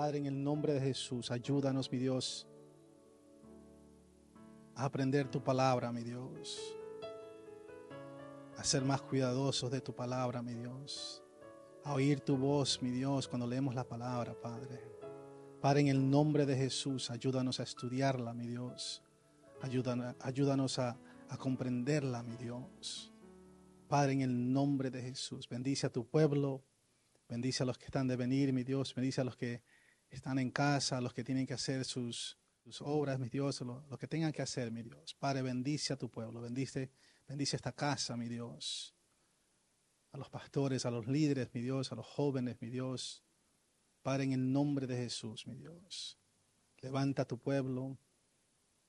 Padre, en el nombre de Jesús, ayúdanos, mi Dios, a aprender tu palabra, mi Dios, a ser más cuidadosos de tu palabra, mi Dios, a oír tu voz, mi Dios, cuando leemos la palabra, Padre. Padre, en el nombre de Jesús, ayúdanos a estudiarla, mi Dios. Ayúdanos a comprenderla, mi Dios. Padre, en el nombre de Jesús, bendice a tu pueblo, bendice a los que están de venir, mi Dios, bendice a los que están en casa, a los que tienen que hacer sus obras, mi Dios, lo que tengan que hacer, mi Dios. Padre, bendice a tu pueblo, bendice esta casa, mi Dios. A los pastores, a los líderes, mi Dios, a los jóvenes, mi Dios. Padre, en el nombre de Jesús, mi Dios. Levanta a tu pueblo.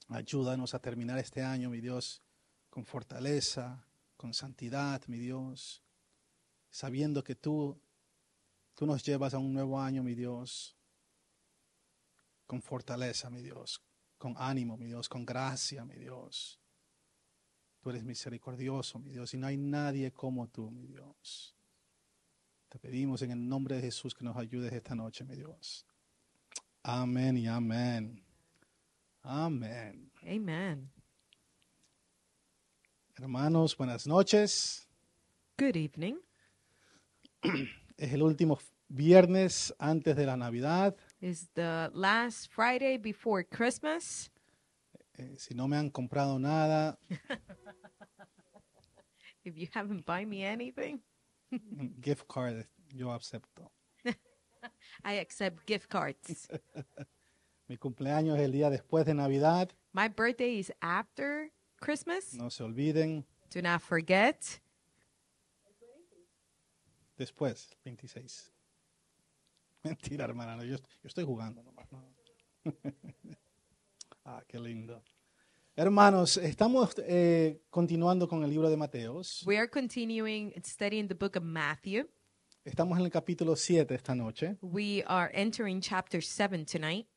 Ayúdanos a terminar este año, mi Dios, con fortaleza, con santidad, mi Dios. Sabiendo que tú nos llevas a un nuevo año, mi Dios. Con fortaleza, mi Dios. Con ánimo, mi Dios. Con gracia, mi Dios. Tú eres misericordioso, mi Dios. Y no hay nadie como tú, mi Dios. Te pedimos en el nombre de Jesús que nos ayudes esta noche, mi Dios. Amén y amén. Amén. Amen. Hermanos, buenas noches. Good evening. Es el último viernes antes de la Navidad. It's the last Friday before Christmas. Si no me han comprado nada, If you haven't buy me anything, gift card yo acepto. I accept gift cards. Mi cumpleaños es el día después de Navidad. My birthday is after Christmas. No se olviden. Do not forget. Después, 26. Mentira, hermana. No, yo estoy jugando nomás. No. Qué lindo. Hermanos, estamos continuando con el libro de Mateos. We are continuing studying the book of Matthew. Estamos en el capítulo 7 esta noche. We are entering chapter 7 tonight.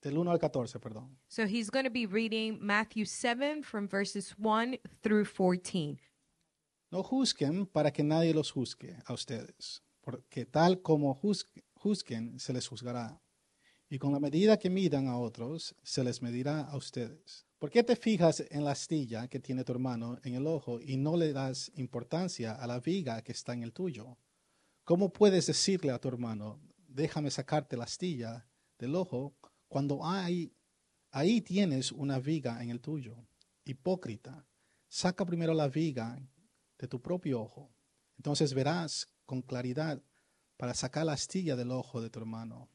Del 1 al 14, perdón. So he's going to be reading Matthew 7 from verses 1 through 14. No juzguen para que nadie los juzgue a ustedes, porque tal como juzguen se les juzgará. Y con la medida que midan a otros, se les medirá a ustedes. ¿Por qué te fijas en la astilla que tiene tu hermano en el ojo y no le das importancia a la viga que está en el tuyo? ¿Cómo puedes decirle a tu hermano, déjame sacarte la astilla del ojo, cuando ahí tienes una viga en el tuyo? Hipócrita, saca primero la viga de tu propio ojo. Entonces verás con claridad para sacar la astilla del ojo de tu hermano.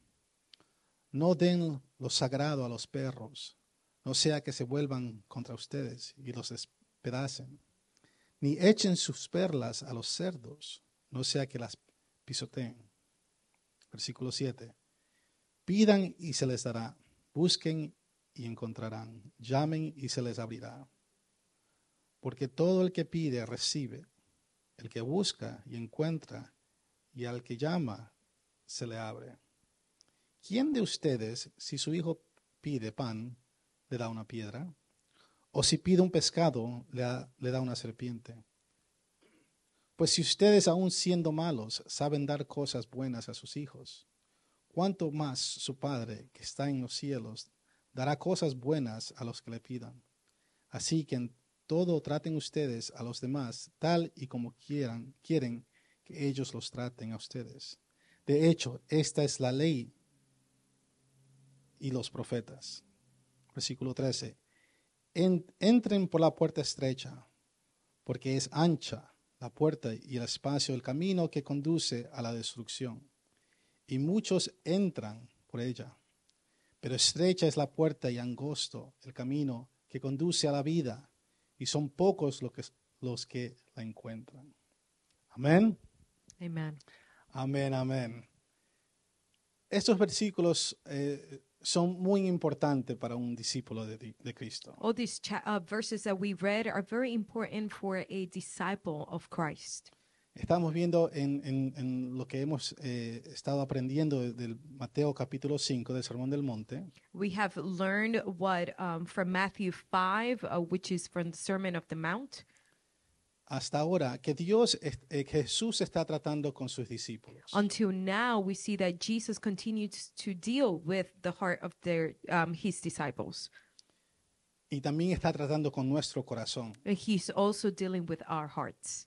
No den lo sagrado a los perros, no sea que se vuelvan contra ustedes y los despedacen. Ni echen sus perlas a los cerdos, no sea que las pisoteen. Versículo 7. Pidan y se les dará, busquen y encontrarán, llamen y se les abrirá. Porque todo el que pide recibe, el que busca y encuentra, y al que llama se le abre. ¿Quién de ustedes, si su hijo pide pan, le da una piedra? ¿O si pide un pescado, le da una serpiente? Pues si ustedes, aun siendo malos, saben dar cosas buenas a sus hijos, ¿cuánto más su Padre, que está en los cielos, dará cosas buenas a los que le pidan? Así que en todo traten ustedes a los demás tal y como quieren que ellos los traten a ustedes. De hecho, esta es la ley y los profetas. Versículo 13. Entren por la puerta estrecha, porque es ancha la puerta y el espacio, el camino que conduce a la destrucción. Y muchos entran por ella. Pero estrecha es la puerta y angosto el camino que conduce a la vida, y son pocos los que la encuentran. Amén. Amen. Amén, amén. Estos versículos son muy importantes para un discípulo de Cristo. All these verses that we read are very important for a disciple of Christ. Estamos viendo en lo que hemos estado aprendiendo del Mateo capítulo 5 del Sermón del Monte. We have learned what from Matthew 5, which is from the Sermon of the Mount. hasta ahora que que Jesús está tratando con sus discípulos. Until now, we see that Jesus continues to deal with the heart of his disciples. Y también está tratando con nuestro corazón. And he's also dealing with our hearts.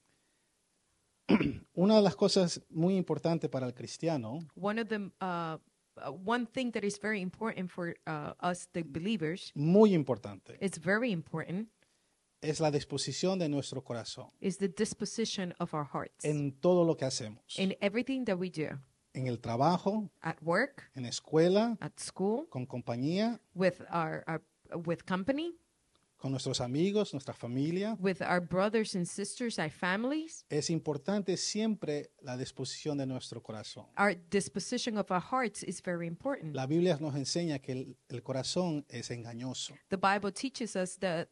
Una de las cosas muy importantes para el cristiano One thing that is very important for us, the believers, muy importante, it's very important, es la disposición de nuestro corazón is the disposition of our hearts en todo lo que hacemos. in everything that we do, En el trabajo, at work, en la escuela, at school, con compañía, with with company, con nuestros amigos, nuestra familia. with our brothers and sisters, our families. Es importante siempre la disposición de nuestro corazón. Our disposition of our hearts is very important. La Biblia nos enseña que el corazón es engañoso The Bible teaches us that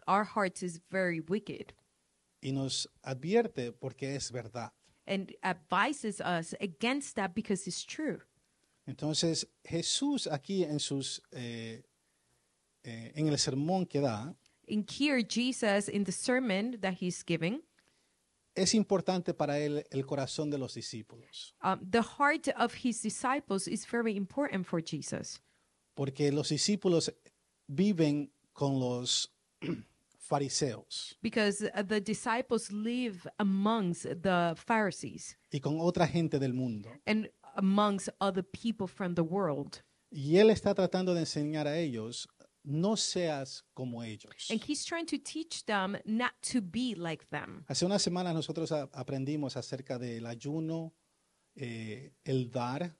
our hearts is very wicked y nos advierte porque es verdad. and advises us against that because it's true. Entonces, Jesús aquí en el sermón que da, In here, Jesus, in the sermon that he's giving, es importante para él el corazón de los discípulos, the heart of his disciples is very important for Jesus porque los discípulos viven con los fariseos because the disciples live amongst the Pharisees y con otra gente del mundo. and amongst other people from the world. Y él está tratando de enseñar a ellos, no seas como ellos. And he's trying to teach them not to be like them. Hace unas semanas nosotros aprendimos acerca del ayuno, el dar,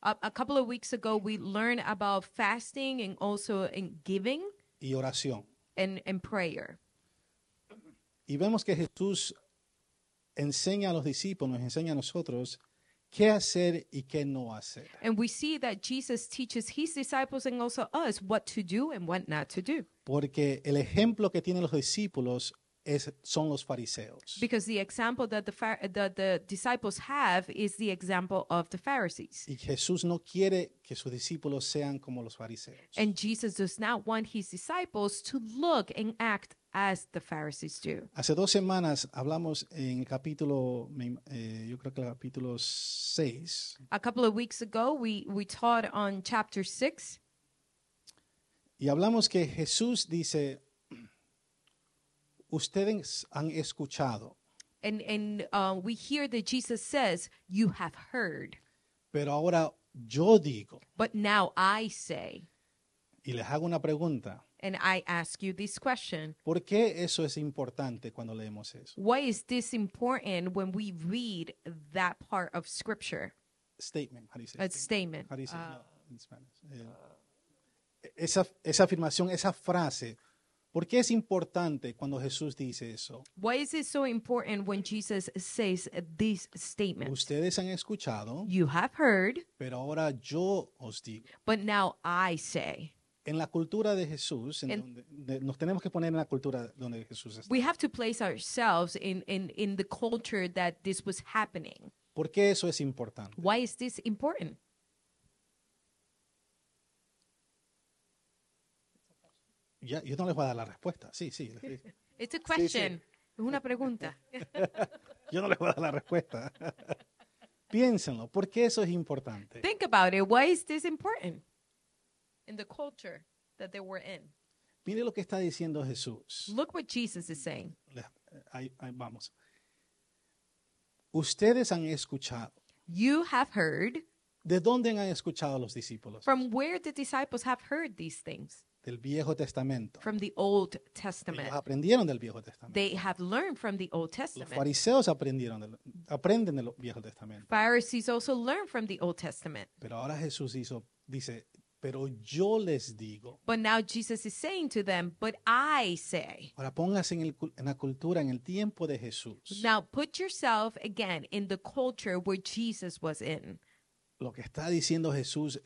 A couple of weeks ago, we learned about fasting and also in giving y oración. and prayer. Y vemos que Jesús enseña a los discípulos, nos enseña a nosotros qué hacer y qué no hacer. And we see that Jesus teaches his disciples and also us what to do and what not to do. Porque el ejemplo que tienen los discípulos son los fariseos. Because the example that the disciples have is the example of the Pharisees. Y Jesús no quiere que sus discípulos sean como los fariseos. And Jesus does not want his disciples to look and act as the Pharisees do. Hace 2 semanas hablamos en el capítulo, yo creo que el capítulo 6, A couple of weeks ago, we taught on chapter 6, y hablamos que Jesús dice, ustedes han escuchado, and we hear that Jesus says, "You have heard, pero ahora yo digo, but now I say." y les hago una pregunta, And I ask you this question. ¿por qué eso es importante cuando leemos eso? Why is this important when we read that part of Scripture? Statement, how do you say A it? statement. How do you say it? No, in Spanish. Esa afirmación, esa frase, ¿por qué es importante cuando Jesús dice eso? Why is it so important when Jesus says this statement? Ustedes han escuchado, You have heard, pero ahora yo os digo. but now I say. En la cultura de Jesús, nos tenemos que poner en la cultura donde Jesús está. We have to place ourselves in the culture that this was happening. ¿Por qué eso es importante? Why is this important? Ya, yo no les voy a dar la respuesta. Sí. It's a question. Es una pregunta. Yo no les voy a dar la respuesta. Piénsenlo. ¿Por qué eso es importante? Think about it. Why is this important? In the culture that they were in. Mire lo que está diciendo Jesús. Look what Jesus is saying. Ahí vamos. Ustedes han escuchado. You have heard. ¿De dónde han escuchado los discípulos? From where the disciples have heard these things? Del Viejo Testamento. From the Old Ellos Testament. aprendieron del Viejo Testamento. They have learned from the Old Los Testament. fariseos aprenden del Viejo Testamento. Pharisees also learn from the Old Testament. Pero ahora Jesús dice, pero yo les digo. But now Jesus is saying to them, but I say. Ahora póngase en la cultura, en el tiempo de Jesús. Now put yourself again in the culture where Jesus was in. Lo que está diciendo Jesús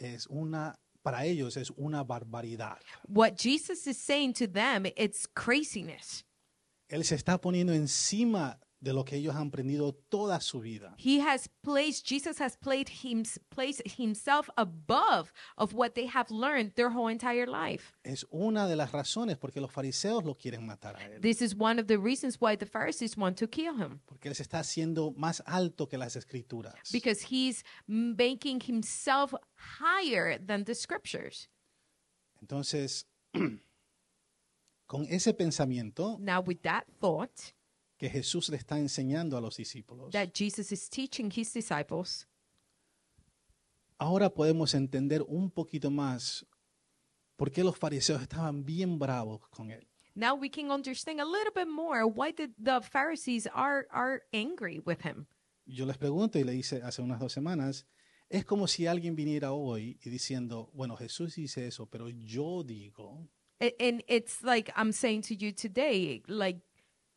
para ellos es una barbaridad. What Jesus is saying to them, it's craziness. Él se está poniendo encima de lo que ellos han aprendido toda su vida. Jesus has placed himself above of what they have learned their whole entire life. Es una de las razones porque los fariseos lo quieren matar a él. This is one of the reasons why the Pharisees want to kill him, Porque él se está haciendo más alto que las escrituras. because he's making himself higher than the scriptures. Entonces, con ese pensamiento Now, with that thought que Jesús le está enseñando a los discípulos, that Jesus is teaching his disciples, ahora podemos entender un poquito más por qué los fariseos estaban bien bravos con él. now we can understand a little bit more why the Pharisees are angry with him. Yo les pregunto y le hice hace unas 2 semanas, es como si alguien viniera hoy y diciendo, bueno, Jesús dice eso, pero yo digo, And it's like I'm saying to you today, like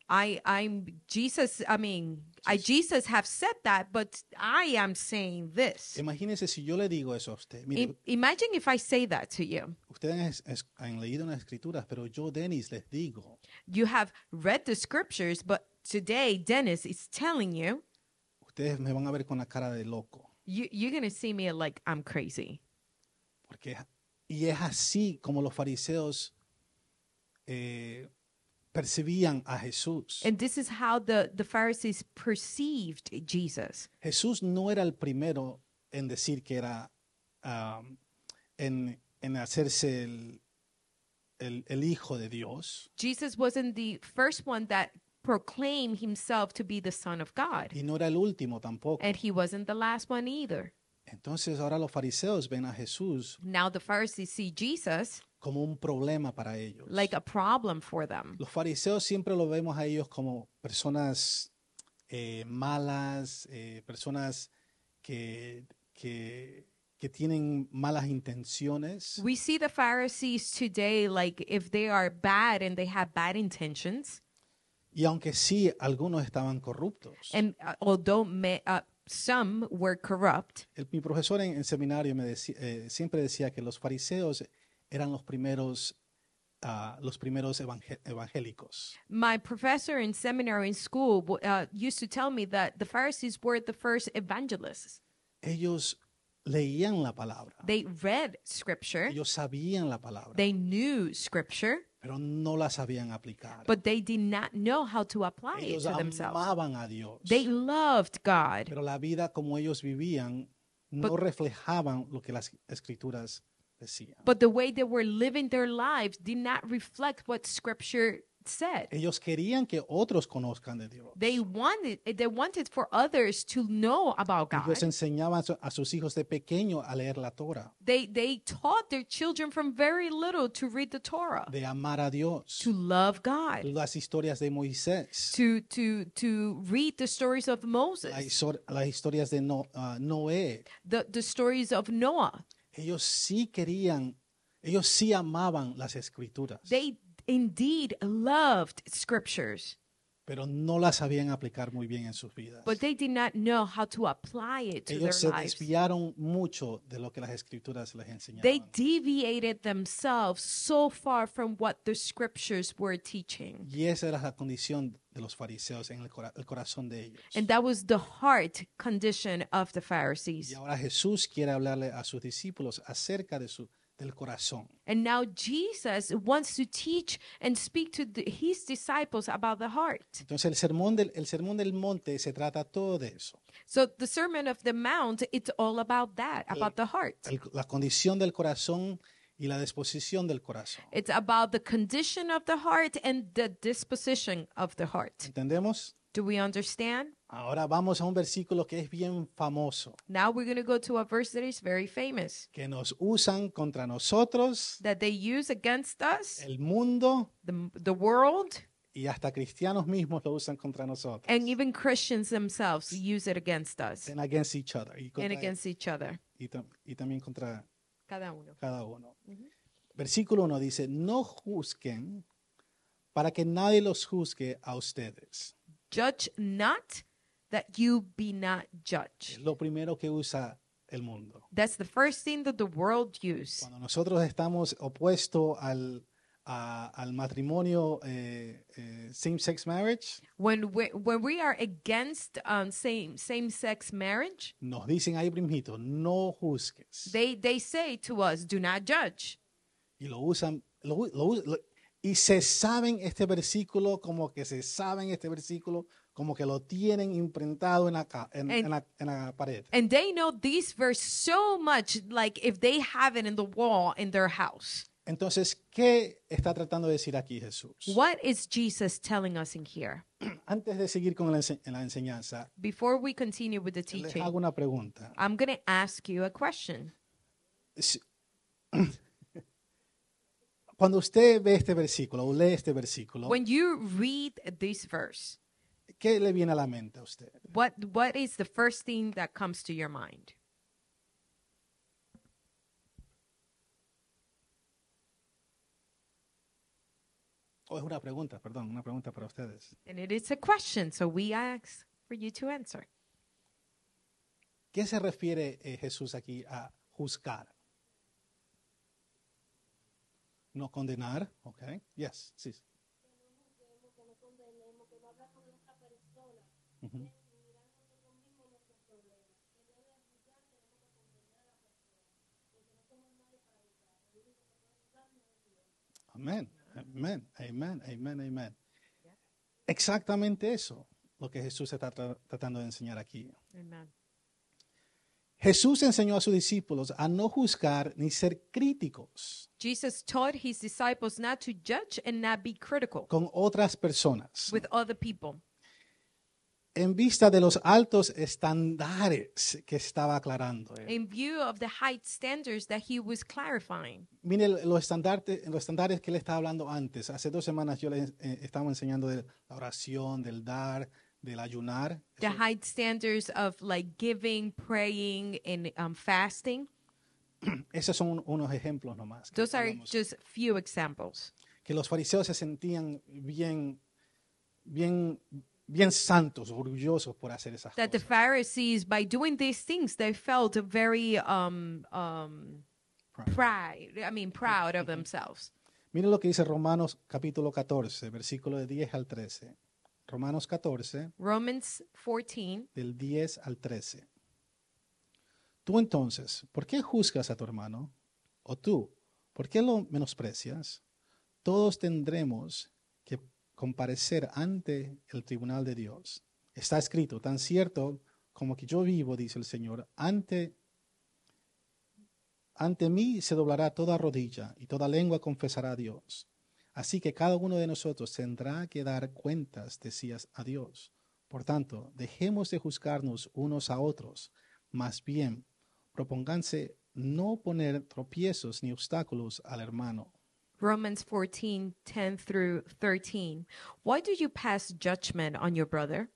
I'm Jesus. I mean, Jesus have said that, but I am saying this. imagínense si yo le digo eso a usted. Mire, Imagine if I say that to you. ustedes han leído en las escrituras, pero yo, Denis, les digo, You have read the scriptures, but today Dennis is telling you, ustedes me van a ver con la cara de loco. you're going to see me like I'm crazy. Y es así como los fariseos percibían a Jesús. And this is how the Pharisees perceived Jesus. Jesús no era el primero en decir que era, en hacerse el Hijo de Dios. Jesus wasn't the first one that proclaimed himself to be the Son of God. Y no era el último tampoco. And he wasn't the last one either. Entonces ahora los fariseos ven a Jesús Now the Pharisees see Jesus como un problema para ellos. like a problem for them. Los fariseos siempre lo vemos a ellos como personas malas, personas que tienen malas intenciones. We see the Pharisees today like if they are bad and they have bad intentions. Y aunque sí, algunos estaban corruptos. And although some were corrupt, Mi profesor en seminario me siempre decía que los fariseos eran los primeros evangélicos. my professor in seminary in school used to tell me that the Pharisees were the first evangelists. Ellos leían la palabra. They read scripture, Ellos sabían la palabra, they knew scripture, pero no la sabían aplicar. but they did not know how to apply it Ellos to themselves. amaban a Dios, They loved God, pero la vida como ellos vivían no reflejaban lo que las escrituras decían. but the way they were living their lives did not reflect what scripture said. Ellos querían que otros conozcan de Dios. They wanted for others to know about God. Ellos enseñaban a sus hijos de pequeño a leer la Torah, They taught their children from very little to read the Torah, de amar a Dios, to love God, las historias de Moisés, to read the stories of Moses, las historias de Noé. the stories of Noah. Ellos sí amaban las escrituras, They indeed loved scriptures, pero no las sabían aplicar muy bien en sus vidas. but they did not know how to apply it to their Ellos se lives. desviaron mucho de lo que las escrituras les They enseñaban. deviated themselves so far from what the scriptures were teaching. Y esa era la condición de los fariseos en el corazón de ellos. And that was the heart condition of the Y Pharisees. ahora Jesús quiere hablarle a sus discípulos acerca del corazón. And now Jesus wants to teach and speak to his disciples about the heart. Entonces el sermón del monte se trata todo de eso. So the Sermon of the Mount, it's all about that, about the heart. La condición del corazón y la disposición del corazón. It's about the condition of the heart and the disposition of the heart. ¿Entendemos? Do we understand? Ahora vamos a un versículo que es bien famoso, Now we're going to go to a verse that is very famous, que nos usan contra nosotros, that they use against us, el mundo the world, y hasta cristianos mismos lo usan contra nosotros. and even Christians themselves use it against us And against each other. and against each other. Y también contra Cada uno. cada uno. Versículo 1 dice, no juzguen para que nadie los juzgue a ustedes. Judge not, that you be not Es judged. lo primero que usa el mundo. That's the first thing that the world use. Cuando nosotros estamos opuestos al matrimonio same-sex marriage, When we are against same-sex marriage, nos dicen ahí primito, no juzgues. they say to us, do not judge. Y lo usan, y se saben este versículo como que se saben este versículo como que lo tienen imprintado en la pared. And they know this verse so much, like if they have it in the wall in their house. Entonces, ¿qué está tratando de decir aquí Jesús? What is Jesus telling us in here? Antes de seguir con la enseñanza, Before we continue with the les teaching, hago una pregunta. I'm going to ask you a question. Si- Cuando usted ve este versículo o lee este versículo, When you read this verse, ¿qué le viene a la mente a usted? what is the first thing that comes to your mind? O es una pregunta, perdón, una pregunta para ustedes. And it is a question, so we ask for you to answer. ¿Qué se refiere Jesús aquí a juzgar? No condenar, ¿ok? Yes, sí. Ujú. Amén, amén, amén, amén, amén. Exactamente eso, lo que Jesús está tratando de enseñar aquí. Amen. Jesús enseñó a sus discípulos a no juzgar ni ser críticos Jesus taught his disciples not to judge and not be critical con otras personas with other people en vista de los altos estándares que estaba aclarando él. in view of the high standards that he was clarifying. Mire los estándares que él estaba hablando antes. Hace 2 semanas yo les estaba enseñando de la oración, del dar, del ayunar. The high standards of like giving, praying, and fasting. Esos son unos ejemplos nomás. Those are hablamos. just few examples. Que los fariseos se sentían bien santos, orgullosos por hacer esas That the cosas. Pharisees, by doing these things, they felt very proud of themselves. Miren lo que dice Romanos capítulo 14, versículo de 10 al 13. Romanos 14, Romans 14. del 10 al 13. Tú entonces, ¿por qué juzgas a tu hermano? ¿O tú, por qué lo menosprecias? Todos tendremos que comparecer ante el tribunal de Dios. Está escrito, tan cierto como que yo vivo, dice el Señor, ante mí se doblará toda rodilla y toda lengua confesará a Dios. Así que cada uno de nosotros tendrá que dar cuentas de sí a Dios. Por tanto, dejemos de juzgarnos unos a otros. Más bien, propónganse no poner tropiezos ni obstáculos al hermano. Romans 14:10 through 13. Why do you pass judgment on your brother?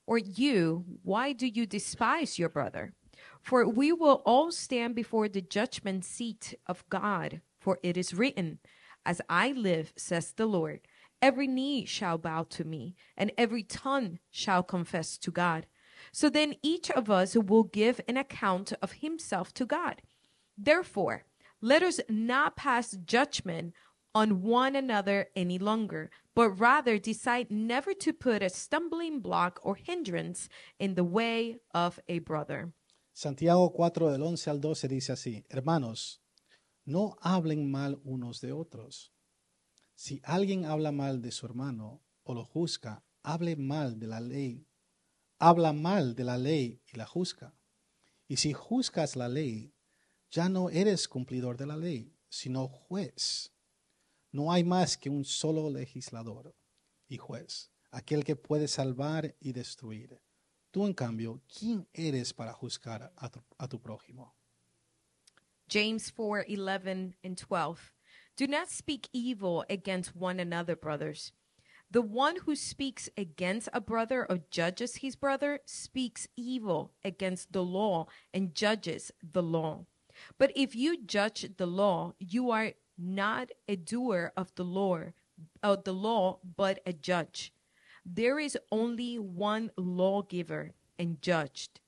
Or you, why do you despise your brother? For we will all stand before the judgment seat of God. For it is written, as I live, says the Lord, every knee shall bow to me, and every tongue shall confess to God. So then each of us will give an account of himself to God. Therefore, let us not pass judgment on one another any longer, but rather decide never to put a stumbling block or hindrance in the way of a brother. Santiago 4, del 11 al 12 dice así, hermanos, no hablen mal unos de otros. Si alguien habla mal de su hermano o lo juzga, habla mal de la ley y la juzga. Y si juzgas la ley, ya no eres cumplidor de la ley, sino juez. No hay más que un solo legislador y juez, aquel que puede salvar y destruir. Tú, en cambio, ¿quién eres para juzgar a tu prójimo? James 4:11 and 12. Do not speak evil against one another, brothers. The one who speaks against a brother or judges his brother speaks evil against the law and judges the law. But if you judge the law, you are not a doer of the law, but a judge. There is only one lawgiver and judged,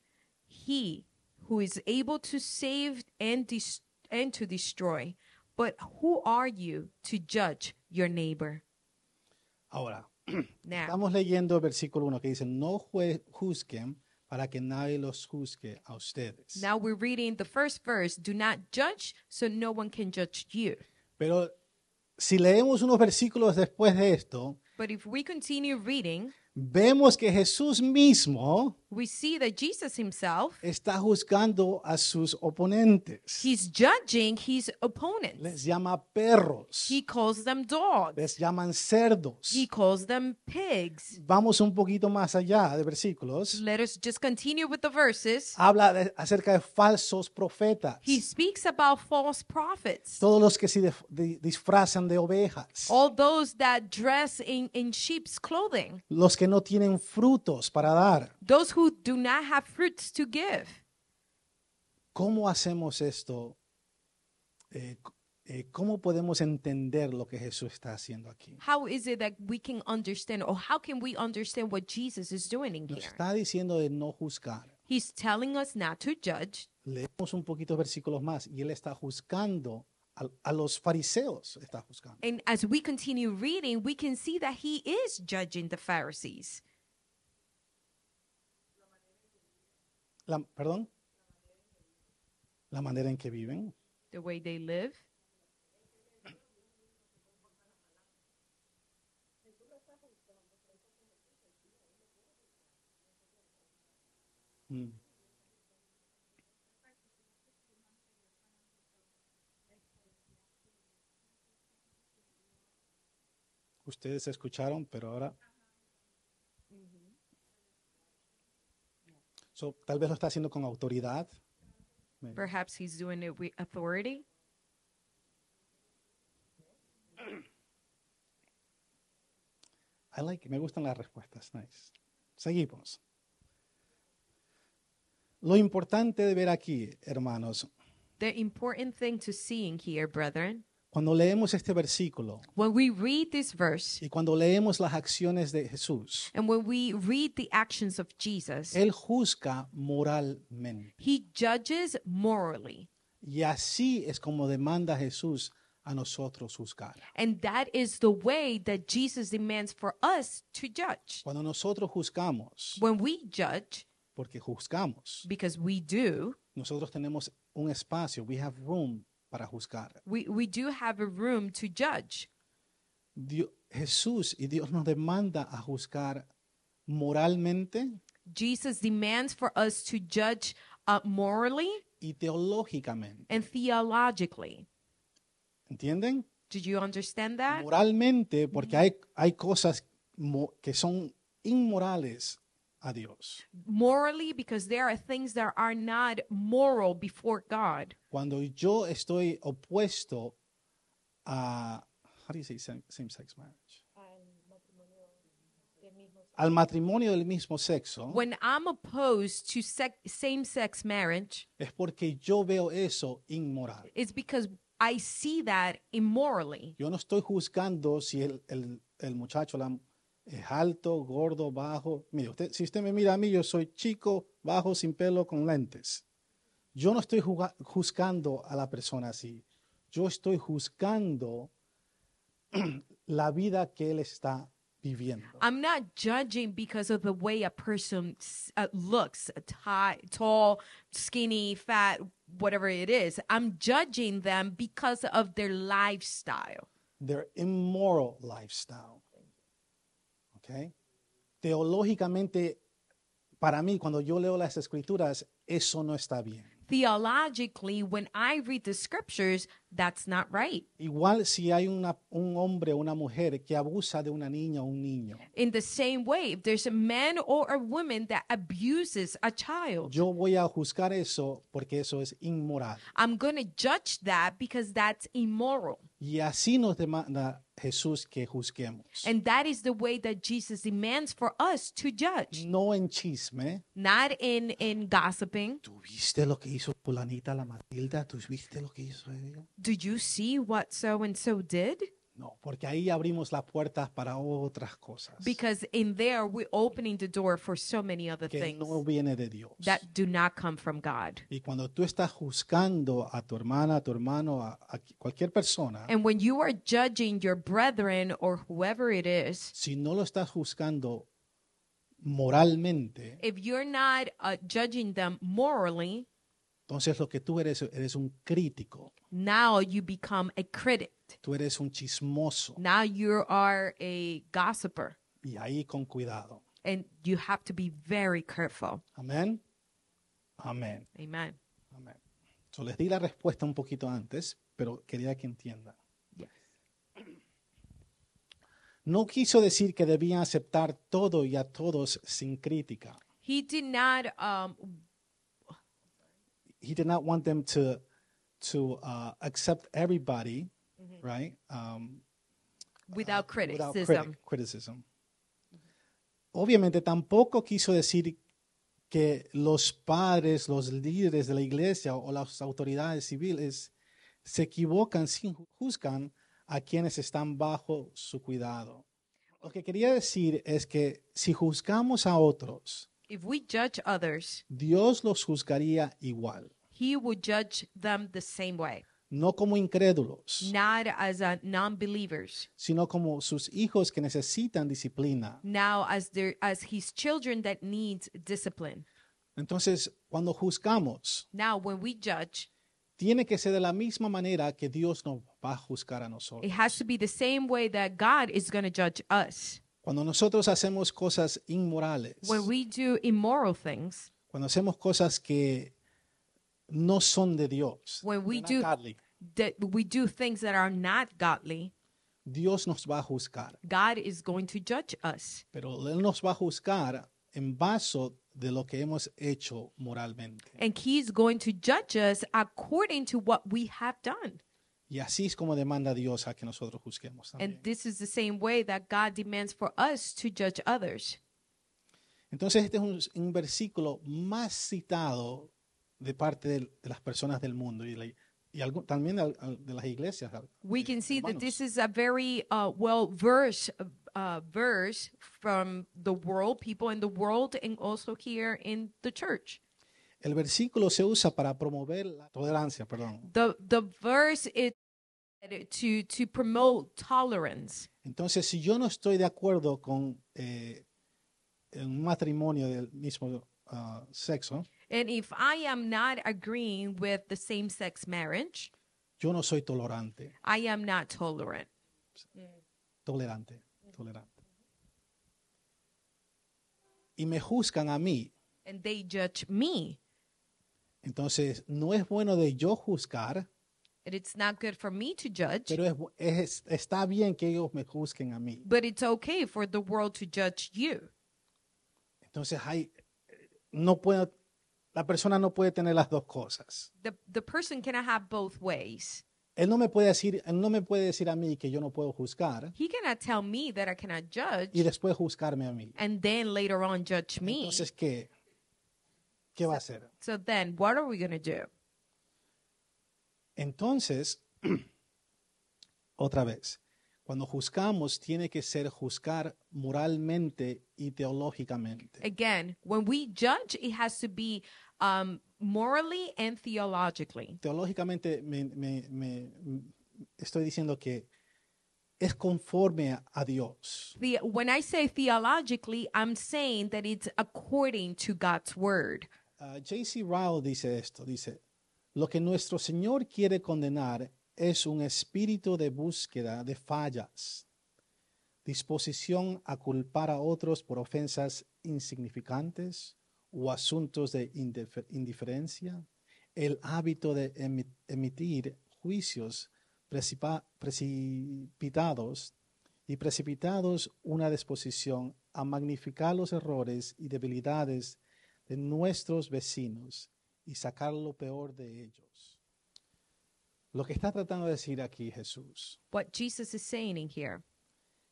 he who is able to save and to destroy. But who are you to judge your neighbor. Ahora, Now, estamos leyendo el versículo 1 que dice, no juzguen para que nadie los juzgue a ustedes. now we're reading the first verse. Do not judge, so no one can judge you. Pero si leemos unos versículos después de esto, But if we continue reading, vemos que Jesús mismo we see that Jesus himself, está juzgando a sus oponentes. he's judging his Les opponents. llama perros, He calls them dogs. les llaman cerdos. He calls them pigs. Vamos un poquito más allá de versículos. Let us just continue with the verses. Habla acerca de falsos profetas, He speaks about false prophets. todos los que se disfrazan de ovejas, All those that dress in sheep's clothing. los que no tienen frutos para dar. Those who do not have fruits to give. ¿Cómo hacemos esto? ¿Cómo podemos entender lo que Jesús está haciendo aquí? How is it that we can understand, or how can we understand what Jesus is doing in Nos here? está diciendo de no juzgar. He's telling us not to judge. Leemos un poquito versículos más y él está juzgando a los fariseos. Está juzgando. And as we continue reading, we can see that he is judging the Pharisees. ¿Perdón? La manera en que viven. The way they live. Mm. Ustedes escucharon, pero ahora... So, tal vez lo está haciendo con autoridad. Perhaps he's doing it with authority. Me gustan las respuestas. Nice. Seguimos. Lo importante de ver aquí, hermanos, The important thing to see in here, brethren, cuando leemos este versículo when we read this verse y cuando leemos las acciones de Jesús, and when we read the actions of Jesus, Él juzga moralmente. he judges morally. Y así es como demanda Jesús a nosotros juzgar. And that is the way that Jesus demands for us to judge. Cuando nosotros juzgamos, When we judge, porque juzgamos, because we do, nosotros tenemos un espacio, we have room para juzgar. we do have a room to judge. Jesús y Dios nos demanda a juzgar moralmente Jesus demands for us to judge morally y teológicamente. and theologically. ¿Entienden? Did you understand that? Moralmente, porque hay cosas que son inmorales a Dios. Morally, because there are things that are not moral before God. Cuando yo estoy opuesto a, how do you say same-sex marriage? Al matrimonio del mismo sexo, When I'm opposed to same-sex marriage, es porque yo veo eso inmoral. it's because I see that immorally. Yo no estoy juzgando si el muchacho es alto, gordo, bajo. Mire, si usted me mira a mí, yo soy chico, bajo, sin pelo, con lentes. Yo no estoy juzgando a la persona así. Yo estoy juzgando la vida que él está viviendo. I'm not judging because of the way a person looks, tall, skinny, fat, whatever it is. I'm judging them because of their lifestyle. Their immoral lifestyle. Okay? Teológicamente, para mí, cuando yo leo las escrituras, eso no está bien. Theologically, when I read the scriptures, that's not right. Igual si hay un hombre o una mujer que abusa de una niña o un niño, In the same way, if there's a man or a woman that abuses a child, yo voy a juzgar eso porque eso es inmoral. I'm going to judge that because that's immoral. Y así nos demanda Jesús que juzguemos. And that is the way that Jesus demands for us to judge. No en chisme. Not in gossiping. ¿Tú viste lo que hizo fulanita la Matilda? ¿Tú viste lo que hizo ella? Did you see what so and so did? No, porque ahí abrimos las puertas para otras cosas Because in there, we're opening the door for so many other que things no viene de Dios. that do not come from God. Y cuando tú estás juzgando a tu hermana, a tu hermano, a cualquier persona, And when you are judging your brethren or whoever it is, si no lo estás juzgando moralmente, if you're not judging them morally, entonces lo que tú eres un crítico, now you become a critic. tú eres un chismoso. Now you are a gossiper. Y ahí con cuidado. And you have to be very careful. Amén. Amén. Amen. Amén. So, les di la respuesta un poquito antes, pero quería que entiendan. Yes. No quiso decir que debían aceptar todo y a todos sin crítica. He did not He did not want them to accept everybody, right? without Without criticism. criticism. Obviamente tampoco quiso decir que los padres, los líderes de la iglesia o las autoridades civiles se equivocan sin juzgan a quienes están bajo su cuidado. Lo que quería decir es que si juzgamos a otros, If we judge others, Dios los juzgaría igual, he would judge them the same way, no como incrédulos, not as non-believers, sino como sus hijos que necesitan disciplina. now as his children that needs discipline. Entonces, cuando juzgamos, Now, when we judge, tiene que ser de la misma manera que Dios nos va a juzgar a it nosotros. has to be the same way that God is going to judge us. Cuando nosotros hacemos cosas inmorales, When we do immoral things, cuando hacemos cosas que no son de Dios, when we they're not godly, that we do things that are not godly, Dios nos va a juzgar. God is going to judge us. Pero Él nos va a juzgar en base de lo que hemos hecho moralmente. And he's going to judge us according to what we have done. Y así es como demanda Dios a que nosotros juzguemos también. And this is the same way that God demands for us to judge others. Entonces este es un versículo más citado de parte de las personas del mundo y también de las iglesias. We can see that hermanos. this is a very verse from the world, people in the world, and also here in the church. El versículo se usa para promover la tolerancia, perdón. The verse is to promote tolerance. Entonces, si yo no estoy de acuerdo con un matrimonio del mismo sexo, And if I am not agreeing with the same-sex marriage, yo no soy tolerante. I am not tolerant. Tolerante. Y me juzgan a mí. And they judge me. Entonces, no es bueno de yo juzgar, And it's not good for me to judge, pero está bien que ellos me juzguen a mí. but it's okay for the world to judge you. Entonces, la persona no puede tener las dos cosas. The person cannot have both ways. Él no me puede decir a mí que yo no puedo juzgar He cannot tell me that I cannot judge y después juzgarme a mí. and then later on judge me. Entonces, ¿qué va a hacer? So then what are we going to do? Entonces, otra vez, cuando juzgamos tiene que ser juzgar moralmente y teológicamente. Again, when we judge, it has to be morally and theologically. Teológicamente estoy diciendo que es conforme a Dios. When I say theologically, I'm saying that it's according to God's word. J.C. Ryle dice esto, dice, lo que nuestro Señor quiere condenar es un espíritu de búsqueda de fallas, disposición a culpar a otros por ofensas insignificantes o asuntos de indiferencia, el hábito de emitir juicios precipitados una disposición a magnificar los errores y debilidades de nuestros vecinos y sacar lo peor de ellos. Lo que está tratando de decir aquí Jesús, What Jesus is saying in here,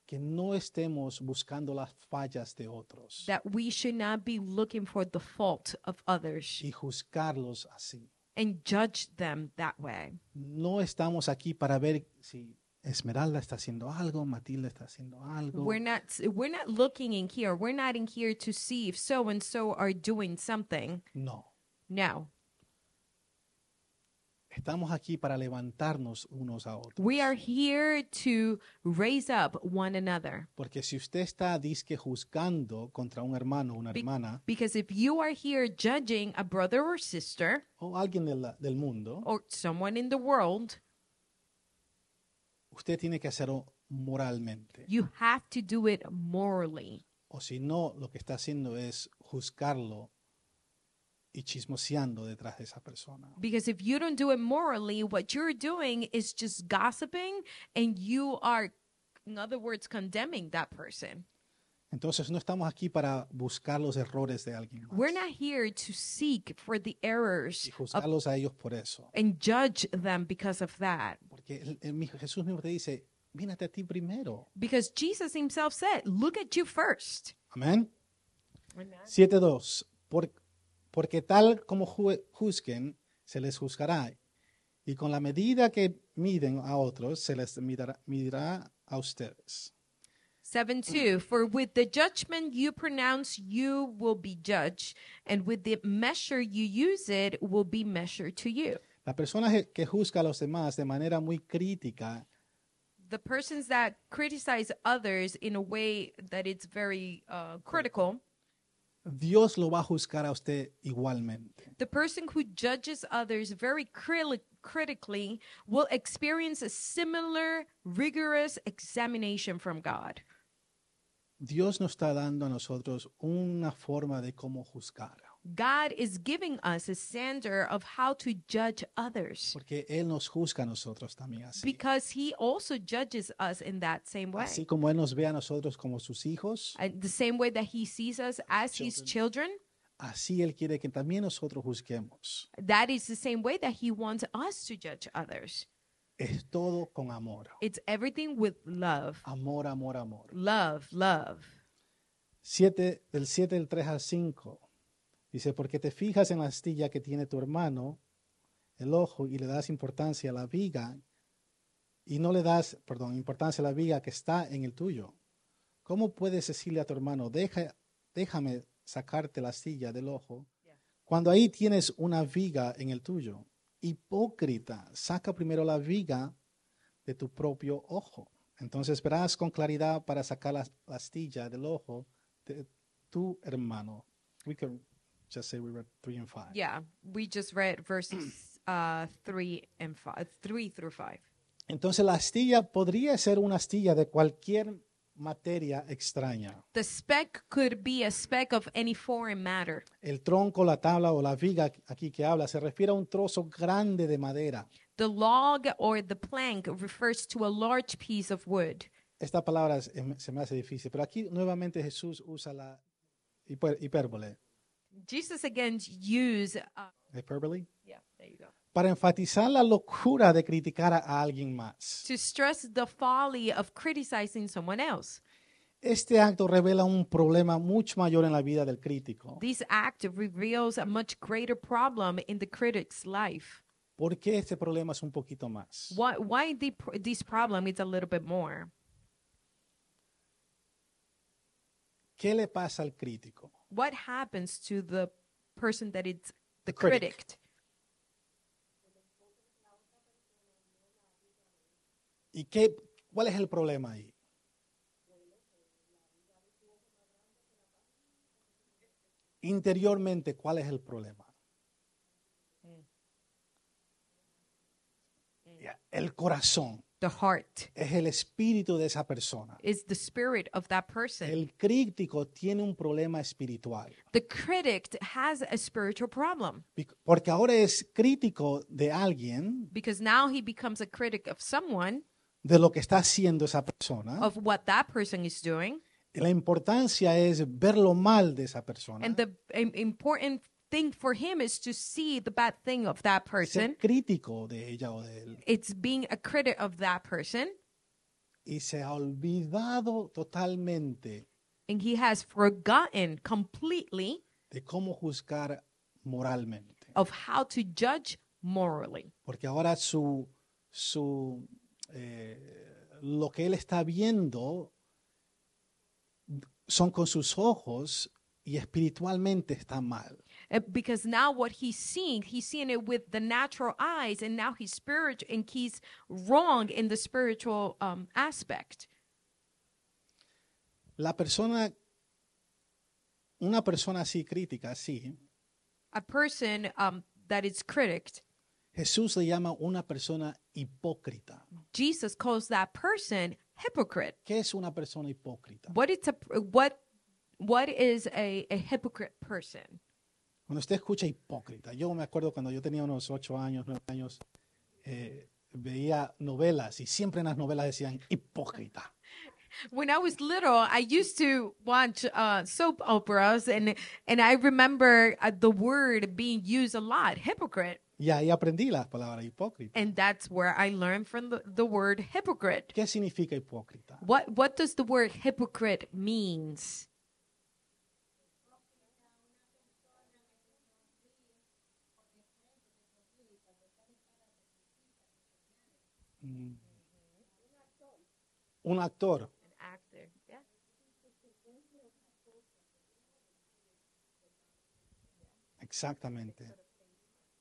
que no estemos buscando las fallas de otros that we should not be looking for the fault of others y juzgarlos así. and judge them that way. No estamos aquí para ver si Esmeralda está haciendo algo, Matilda está haciendo algo. We're not looking in here. We're not in here to see if so and so are doing something. No, No. estamos aquí para levantarnos unos a otros. We are here to raise up one another. Porque si usted está disque juzgando contra un hermano o una hermana Because if you are here judging a brother or sister o alguien del mundo, or someone in the world, usted tiene que hacerlo moralmente. you have to do it morally. O si no, lo que está haciendo es juzgarlo y chismoseando detrás de esa persona. Because if you don't do it morally, what you're doing is just gossiping and you are, in other words, condemning that person. Entonces no estamos aquí para buscar los errores de alguien más We're not here to seek for the errors y juzgarlos a ellos por eso. and judge them because of that. Porque Jesús mismo te dice, mírate a ti primero. Because Jesus himself said, look at you first. Amén. 7:2. Porque tal como juzguen, se les juzgará. Y con la medida que miden a otros, se les medirá a ustedes. 7:2, for with the judgment you pronounce, you will be judged, and with the measure you use it will be measured to you. La persona que juzga a los demás de manera muy crítica The persons that criticize others in a way that it's very critical, Dios lo va a juzgar a usted igualmente. the person who judges others very critically will experience a similar rigorous examination from God. Dios nos está dando a nosotros una forma de cómo juzgar. God is giving us a standard of how to judge others Porque Él nos juzga a nosotros también así. because he also judges us in that same way. Así como Él nos ve a nosotros como sus hijos, And the same way that he sees us as his children, así Él quiere que también nosotros juzguemos. that is the same way that he wants us to judge others. Es todo con amor. It's everything with love. Amor, amor, amor. Love, love. Del 7 del 3 al 5. Dice, porque te fijas en la astilla que tiene tu hermano, el ojo, y le das importancia a la viga, y no le das, importancia a la viga que está en el tuyo. ¿Cómo puedes decirle a tu hermano, déjame sacarte la astilla del ojo, cuando ahí tienes una viga en el tuyo? Hipócrita, saca primero la viga de tu propio ojo. Entonces verás con claridad para sacar la astilla del ojo de tu hermano. We could just say we read 3 and 5. Yeah, we just read verses 3 through 5. Entonces la astilla podría ser una astilla de cualquier materia extraña. The speck could be a speck of any foreign matter. El tronco, la tabla o la viga aquí que habla se refiere a un trozo grande de madera. The log or the plank refers to a large piece of wood. Esta palabra se me hace difícil, pero aquí nuevamente Jesús usa la hipérbole. Jesus again used, ¿Hipérbole? yeah, there you go, Para enfatizar la locura de criticar a alguien más. to stress the folly of criticizing someone else. Este acto revela un problema mucho mayor en la vida del crítico. This act reveals a much greater problem in the critic's life. ¿Por qué este problema es un poquito más? Why this problem is a little bit more? ¿Qué le pasa al crítico? What happens to the person that is the Critic. critic? ¿Y cuál es el problema ahí? Interiormente, ¿cuál es el problema? El corazón The heart es el espíritu de esa persona. is the spirit of that person. El crítico tiene un problema espiritual. The critic has a spiritual problem Porque ahora es crítico de alguien, because now he becomes a critic of someone, de lo que está haciendo esa persona. of what that person is doing. La importancia es ver lo mal de esa persona. And the important thing for him is to see the bad thing of that person. Ser crítico de ella o de él. It's being a critic of that person. Y se ha olvidado totalmente And he has forgotten completely de cómo juzgar moralmente. of how to judge morally. Porque ahora lo que él está viendo son con sus ojos y espiritualmente está mal. Because now what he's seeing it with the natural eyes, and now he's spiritual, and he's wrong in the spiritual aspect. Una persona así crítica, así, A person that is critic, Jesús le llama una persona hipócrita. Jesus calls that person hypocrite. ¿Qué es una persona hipócrita? What is a hypocrite person? Cuando usted escucha hipócrita, yo me acuerdo cuando yo tenía unos 8 años, 9 años, veía novelas y siempre en las novelas decían hipócrita. When I was little, I used to watch soap operas, and I remember the word being used a lot, hypocrite. Y ahí aprendí la palabra hipócrita. And that's where I learned from the word hypocrite. ¿Qué significa hipócrita? What does the word hypocrite means? Un actor. An actor, yeah. Exactamente.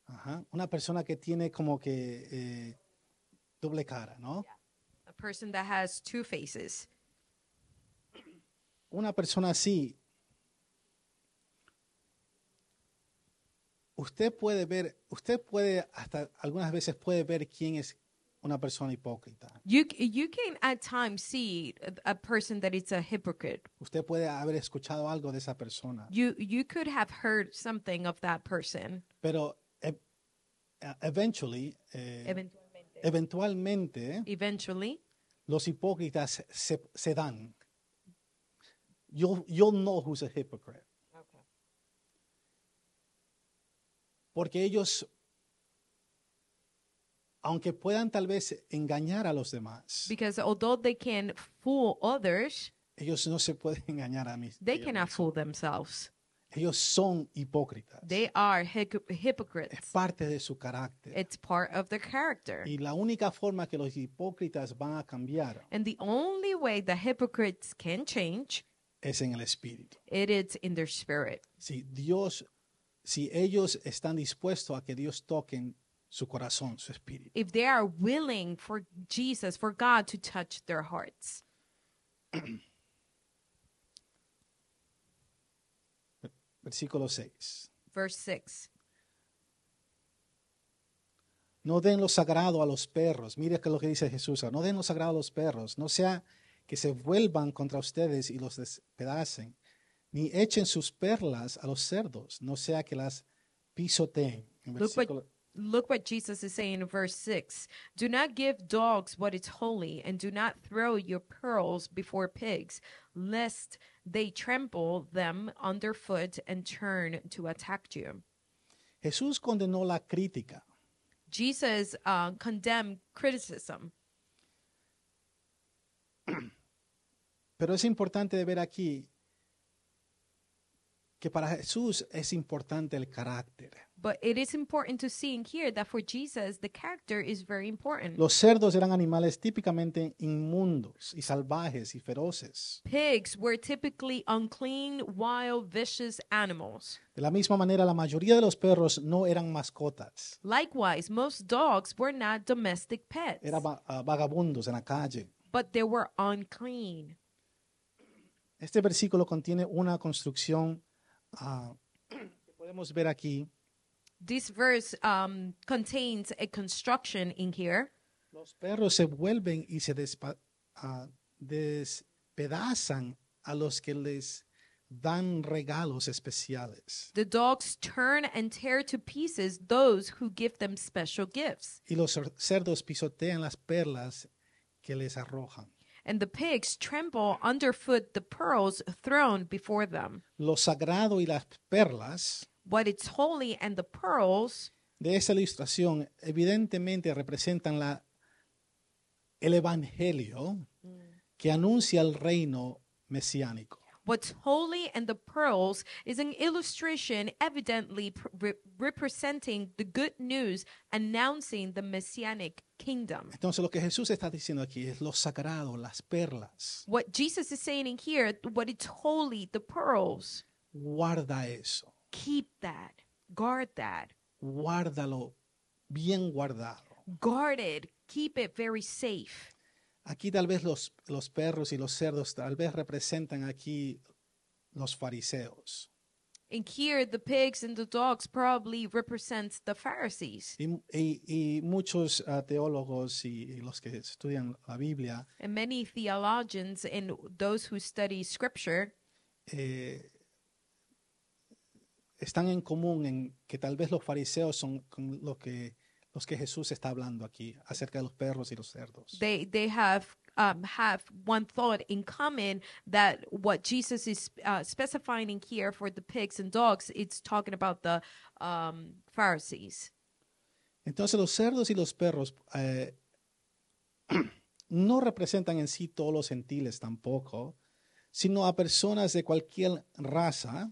Ajá. Una persona que tiene como que doble cara, ¿no? A person that has two faces. Una persona así, usted puede hasta algunas veces puede ver quién es una persona hipócrita. You can at times see a person that is a hypocrite. Usted puede haber escuchado algo de esa persona, You could have heard something of that person. pero eventualmente Eventually, los hipócritas se dan. You'll know who's a hypocrite. Porque ellos, aunque puedan tal vez engañar a los demás, because although they can fool others, ellos no se pueden engañar a mí. they cannot fool themselves. Ellos son hipócritas. They are Es hypocrites. parte de su carácter. It's part of their character. Y la única forma que los hipócritas van a cambiar And the only way the hypocrites can change, es en el espíritu. it is in their spirit. Si ellos están dispuestos a que Dios toque su corazón, su espíritu. If they are willing for Jesus, for God to touch their hearts. Versículo 6. Verse 6. No den lo sagrado a los perros. Mire que lo que dice Jesús. No den lo sagrado a los perros. No sea que se vuelvan contra ustedes y los despedacen. Ni echen sus perlas a los cerdos. No sea que las pisoteen. En Look what Jesus is saying in verse 6. Do not give dogs what is holy, and do not throw your pearls before pigs, lest they trample them underfoot and turn to attack you. Jesús condenó la crítica. Jesus condemned criticism. Pero es importante de ver aquí que para Jesús es importante el carácter. But it is important to see in here that for Jesus, the character is very important. Los cerdos eran animales típicamente inmundos y salvajes y feroces. Pigs were typically unclean, wild, vicious animals. De la misma manera, la mayoría de los perros no eran mascotas. Likewise, most dogs were not domestic pets, Eran vagabundos en la calle. but they were unclean. Este versículo contiene una construcción que podemos ver aquí. This verse contains a construction in here. Los perros se vuelven y se despedazan a los que les dan regalos especiales. The dogs turn and tear to pieces those who give them special gifts. Y los cerdos pisotean las perlas que les arrojan. And the pigs trample underfoot the pearls thrown before them. Lo sagrado y las perlas What is holy and the pearls de esta ilustración evidentemente representan el evangelio que anuncia el reino mesiánico. What's holy and the pearls is an illustration evidently representing the good news announcing the messianic kingdom. Entonces lo que Jesús está diciendo aquí es lo sagrado, las perlas. What Jesus is saying in here, what it's holy, the pearls, Guarda eso. keep that, guard that, Guárdalo bien guardado. guard it, keep it very safe. Aquí tal vez los perros y los cerdos tal vez representan aquí los fariseos. And here, the pigs and the dogs probably represents the Pharisees. Y muchos teólogos y los que estudian la Biblia And many theologians and those who study scripture eh, están en común en que tal vez los fariseos son con los que Jesús está hablando aquí acerca de los perros y los cerdos. they have one thought in common, that what Jesus is specifying in here for the pigs and dogs, it's talking about the Pharisees. Entonces los cerdos y los perros no representan en sí todos los gentiles tampoco, sino a personas de cualquier raza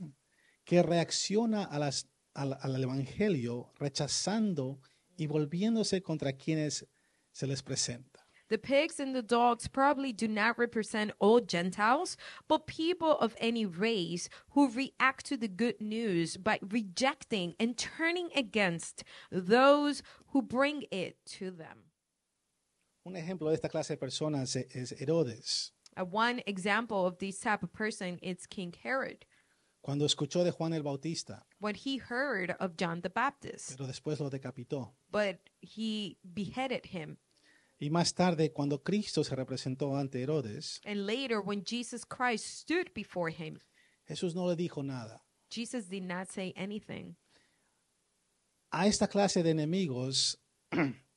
que reacciona al Evangelio rechazando y volviéndose contra quienes se les presenta. The pigs and the dogs probably do not represent all Gentiles, but people of any race who react to the good news by rejecting and turning against those who bring it to them. Un ejemplo de esta clase de personas es Herodes. One example of this type of person is King Herod. Cuando escuchó de Juan el Bautista, When he heard of John the Baptist, pero después lo decapitó. but he beheaded him. Y más tarde, cuando Cristo se representó ante Herodes, And later, when Jesus Christ stood before him, Jesús no le dijo nada. Jesus did not say anything. A esta clase de enemigos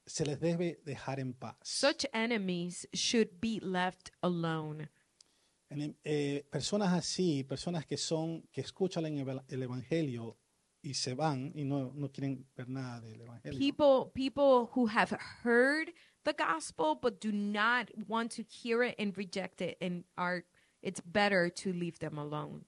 se les debe dejar en paz. Such enemies should be left alone. Personas así, personas que escuchan el Evangelio y se van y no quieren ver nada del Evangelio. People who have heard the gospel but do not want to hear it and reject it, and it's better to leave them alone.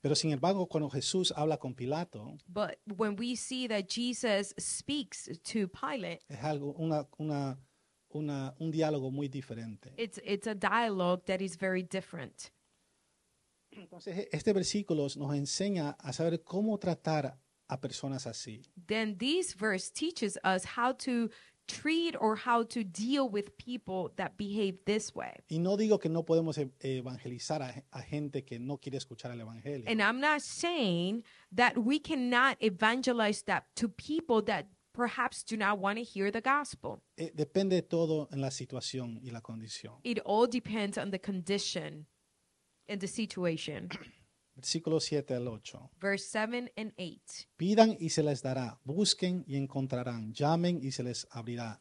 Pero sin embargo, cuando Jesús habla con Pilato, But when we see that Jesus speaks to Pilate, es algo un diálogo muy diferente. it's a dialogue that is very different. Entonces, este versículo nos enseña a saber cómo tratar a personas así. Then this verse teaches us how to treat or how to deal with people that behave this way. Y no digo que no podemos evangelizar a gente que no quiere escuchar el Evangelio. And I'm not saying that we cannot evangelize that to people that perhaps do not want to hear the gospel. Depende todo en la situación y la condición. It all depends on the condition and the situation. Versículo 7 al 8. Verse 7 and 8. Pidan y se les dará, busquen y encontrarán, llamen y se les abrirá.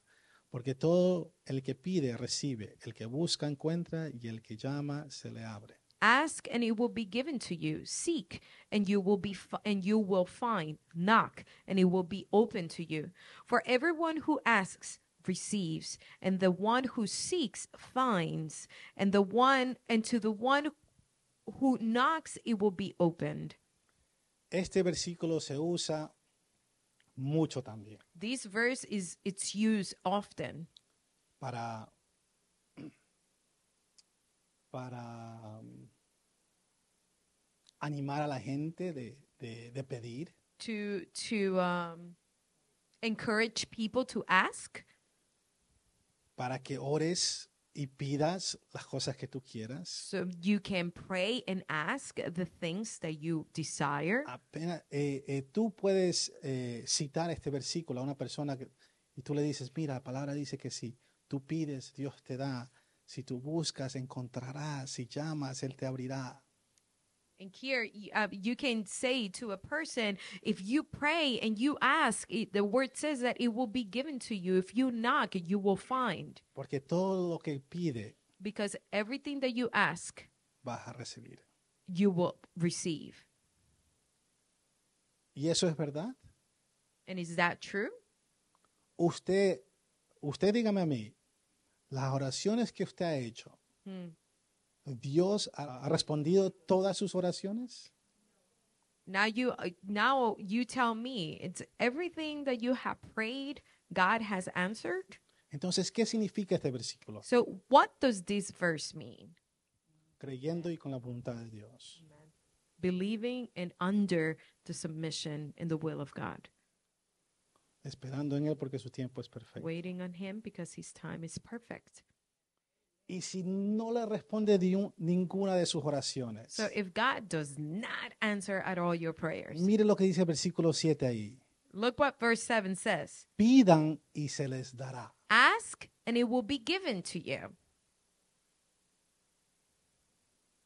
Porque todo el que pide recibe, el que busca encuentra y el que llama se le abre. Ask and it will be given to you. Seek and you will find. Knock and it will be open to you. For everyone who asks receives, and the one who seeks finds, and to the one who knocks it will be opened. Este versículo se usa mucho también This verse it's used often para animar a la gente de pedir, to encourage people to ask, para que ores y pidas las cosas que tú quieras. so you can pray and ask the things that you desire. Apenas, tú puedes citar este versículo a una persona y tú le dices, mira, la palabra dice que si tú pides, Dios te da. Si tú buscas, encontrarás. Si llamas, Él te abrirá. And here you can say to a person, if you pray and you ask, the word says that it will be given to you. If you knock, you will find. Porque todo lo que pide, Because everything that you ask, vas a recibir. you will receive. ¿Y eso es verdad? And is that true? Usted dígame a mí, las oraciones que usted ha hecho, ¿Dios ha respondido todas sus oraciones? Now you tell me, it's everything that you have prayed, God has answered. Entonces, ¿qué significa este versículo? So what does this verse mean? Creyendo y con la voluntad de Dios. Believing and under the submission in the will of God. Esperando en Él porque su tiempo es perfecto. Waiting on him because his time is perfect. Y si no le responde ninguna de sus oraciones, So if God does not answer at all your prayers, mire lo que dice el versículo 7 ahí. look what verse 7 says. Pidan y se les dará. Ask and it will be given to you.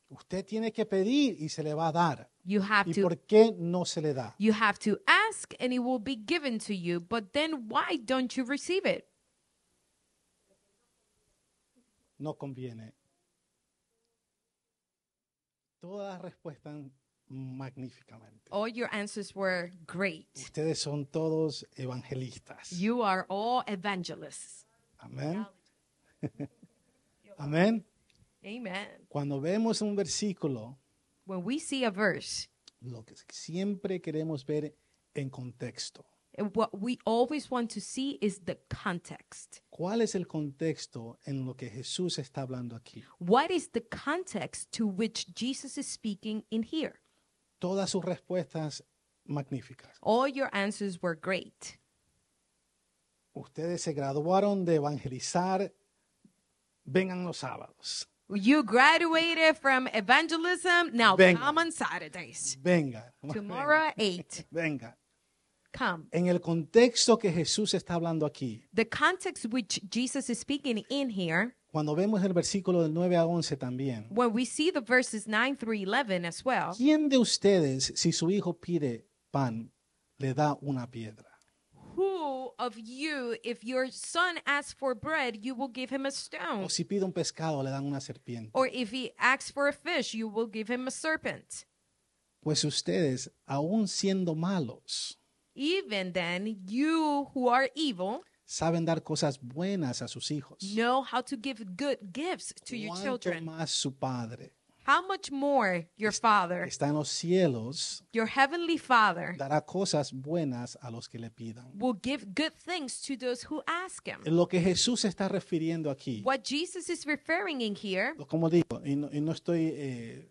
Usted tiene que pedir y se le va a dar. You have ¿Y to por qué no se le da? You have to ask and it will be given to you, but then why don't you receive it? No conviene. Todas respuestas magníficamente. All your answers were great. Ustedes son todos evangelistas. You are all evangelists. Amén. Amén. Amen. Cuando vemos un versículo, When we see a verse, lo que siempre queremos ver en contexto. what we always want to see is the context. ¿Cuál es el contexto en lo que Jesús está hablando aquí? What is the context to which Jesus is speaking in here? Todas sus respuestas magníficas. All your answers were great. Ustedes se graduaron de evangelizar, vengan los sábados. You graduated from evangelism. Now Venga. come on Saturdays. Vengan. Tomorrow at 8. Vengan. Come. En el contexto que Jesús está hablando aquí, The context which Jesus is speaking in here, cuando vemos el versículo del 9 a 11 también, when we see the verses 9 through 11 as well, ¿quién de ustedes, si su hijo pide pan, le da una piedra? who of you, if your son asks for bread, you will give him a stone? O si pide un pescado, le dan una serpiente. Or if he asks for a fish, you will give him a serpent? Pues ustedes, aún siendo malos, Even then, you who are evil saben dar cosas buenas a sus hijos. know how to give good gifts to your ¿Cuánto children. más su Padre, How much more your que Father, está en los cielos, your heavenly Father, dará cosas buenas a los que le pidan? will give good things to those who ask him? En lo que Jesús se está refiriendo aquí, What Jesus is referring in here, como digo, y no estoy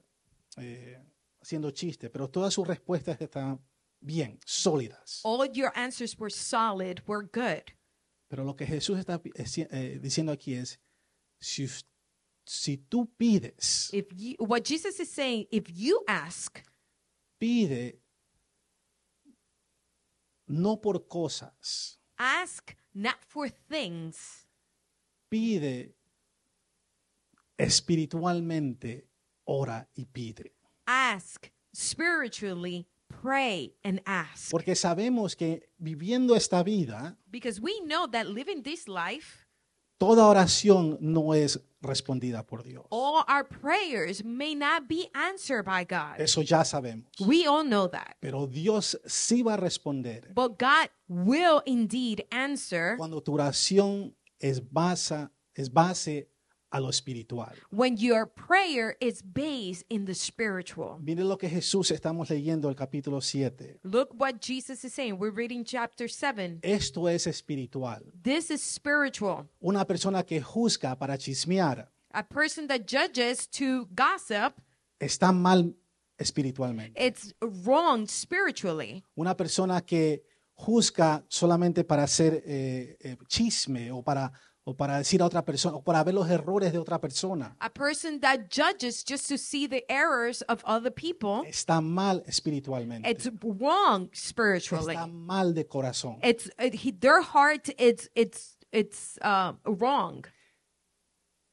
haciendo chiste, pero todas sus respuestas están bien, sólidas. all your answers were solid, were good. Pero lo que Jesús está diciendo aquí es, si tú pides, What Jesus is saying, if you ask, pide no por cosas, ask not for things, pide espiritualmente, ora y pide. ask spiritually, pray and ask. Porque sabemos que viviendo esta vida, Because we know that living this life, toda oración no es respondida por Dios. all our prayers may not be answered by God. Eso ya sabemos. We all know that. Pero Dios sí va a responder But God will indeed answer cuando tu oración es base a lo espiritual. when your prayer is based in the spiritual. Miren lo que Jesús estamos leyendo el capítulo 7. Look what Jesus is saying. We're reading chapter 7. Esto es espiritual. This is spiritual. Una persona que juzga para chismear A person that judges to gossip, está mal espiritualmente. it's wrong spiritually. Una persona que juzga solamente para hacer chisme o para decir a otra persona o para ver los errores de otra persona A person that judges just to see the errors of other people, está mal espiritualmente. it's wrong spiritually. Está mal de corazón. Their heart, it's wrong.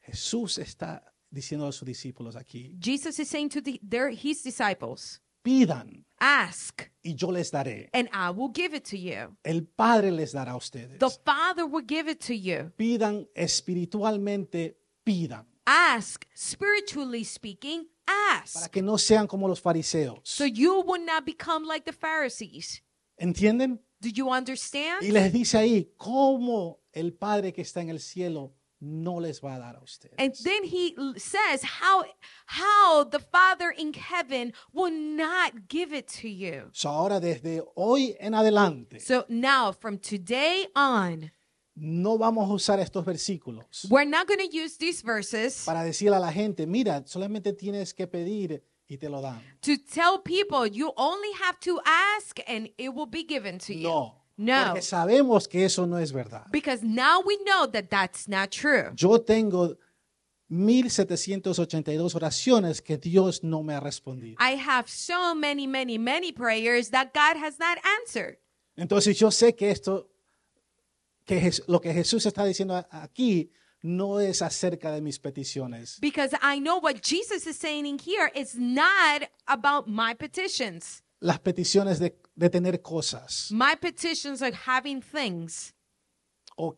Jesús está diciendo a sus discípulos aquí, Jesus is saying to his disciples, pidan ask y yo les daré. and I will give it to you. El Padre les dará a ustedes. The Father will give it to you. Pidan espiritualmente, pidan. Ask, spiritually speaking, Para ask. que no sean como los fariseos. So you will not become like the Pharisees. ¿Entienden? Do you understand? Y les dice ahí, cómo el Padre que está en el cielo no les va a dar a And ustedes. then he says how the Father in heaven will not give it to you. So, ahora desde hoy en adelante So now from today on, no vamos a usar estos versículos we're not going to use these verses para decirle a la gente, mira, solamente tienes que pedir y te lo dan. to tell people you only have to ask and it will be given to you. No, No. porque sabemos que eso no es verdad. Because now we know that that's not true. Yo tengo 1782 oraciones que Dios no me ha respondido. I have so many prayers that God has not answered. Entonces yo sé que lo que Jesús está diciendo aquí no es acerca de mis peticiones. Because I know what Jesus is saying in here is not about my petitions. Las peticiones de tener cosas My petitions are having things. o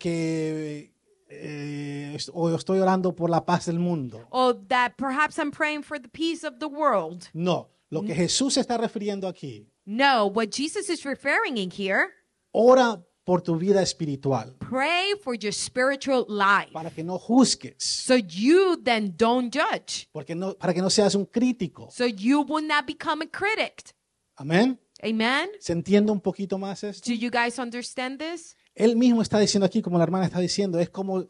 o estoy orando por la paz del mundo. Or that perhaps I'm praying for the peace of the world. No, lo que Jesús se está refiriendo aquí, No, what Jesus is referring in here, ora por tu vida espiritual pray for your spiritual life. para que no juzgues, So you then don't judge. para que no seas un crítico. So you will not become a critic. Amén. Amen? ¿Se entiende un poquito más esto? Do you guys understand this? Él mismo está diciendo aquí, como la hermana está diciendo, es como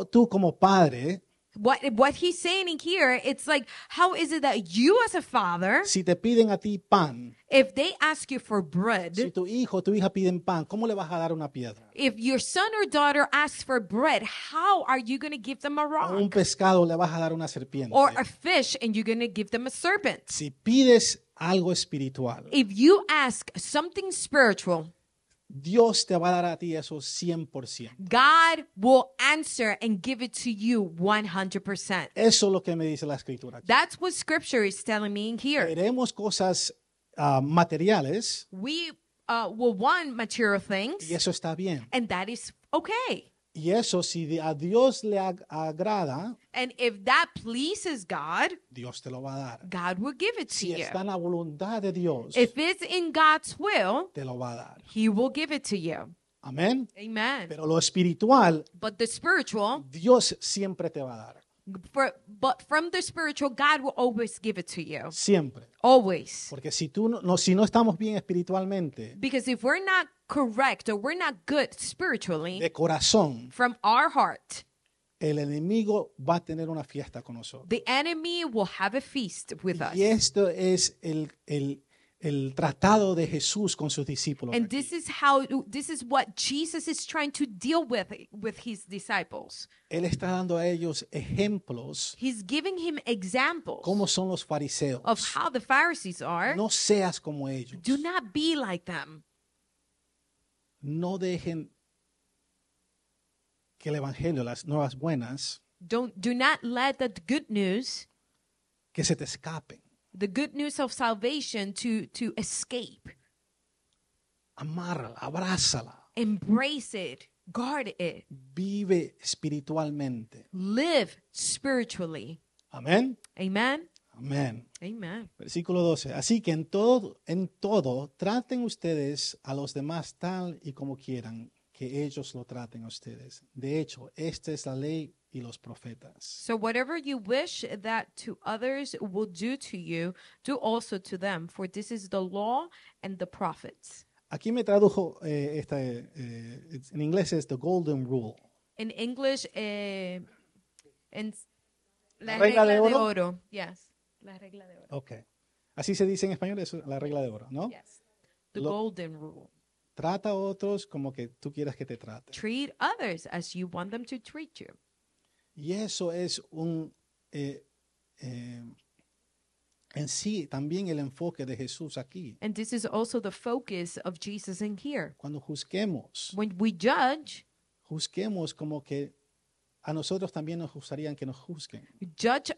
tú como padre, What he's saying in here, it's like, how is it that you as a father, si te piden a ti pan, if they ask you for bread, si tu hijo o tu hija piden pan, ¿cómo le vas a dar una piedra? if your son or daughter asks for bread, how are you going to give them a A un rock? pescado le vas a dar una serpiente. Or a fish and you're going to give them a serpent? Si pides algo espiritual, If you ask something spiritual, Dios te va a dar a ti eso 100%. God will answer and give it to you 100%. Eso es lo que me dice la escritura aquí. That's what scripture is telling me in here. Queremos cosas materiales We will want material things, y eso está bien. and that is okay. Y eso, si a Dios le agrada, And if that pleases God, Dios te lo va a dar. God will give it to Si you. está en la voluntad de Dios, If it's in God's will, te lo va a dar. He will give it to you. Amén. Amen. Pero lo espiritual, But the spiritual, Dios siempre te va a dar. but from the spiritual, God will always give it to you. Siempre. Always. Porque si si no estamos bien espiritualmente, Because if we're not correct or we're not good spiritually, de corazón, from our heart, el enemigo va a tener una fiesta con nosotros. the enemy will have a feast with us. Y esto es el tratado de Jesús con sus discípulos. And aquí. this is what Jesus is trying to deal with his disciples. Él está dando a ellos ejemplos He's giving him examples cómo son los fariseos. of how the Pharisees are. No seas como ellos. Do not be like them. No dejen que el evangelio, las nuevas buenas, Do not let the good news, que se te escapen. the good news of salvation to escape. Amárrala, abrázala. Embrace it. Guard it. Vive espiritualmente. Live spiritually. Amén. Amen. Amén. Amen. Versículo 12. Así que en todo traten ustedes a los demás tal y como quieran que ellos lo traten a ustedes. De hecho, esta es la ley y los profetas. So whatever you wish that to others will do to you, do also to them, for this is the law and the prophets. Aquí me tradujo, en inglés es the golden rule. In English, en la regla de oro? oro. Yes. La regla de oro. Ok. Así se dice en español, es la regla de oro, ¿no? Yes. The Lo- golden rule. Trata a otros como que tú quieras que te traten. Treat others as you want them to treat you. Y eso es en sí también el enfoque de Jesús aquí. And this is also the focus of Jesus in here. Cuando juzguemos, When we judge como que a nosotros también nos gustaría que nos juzguen.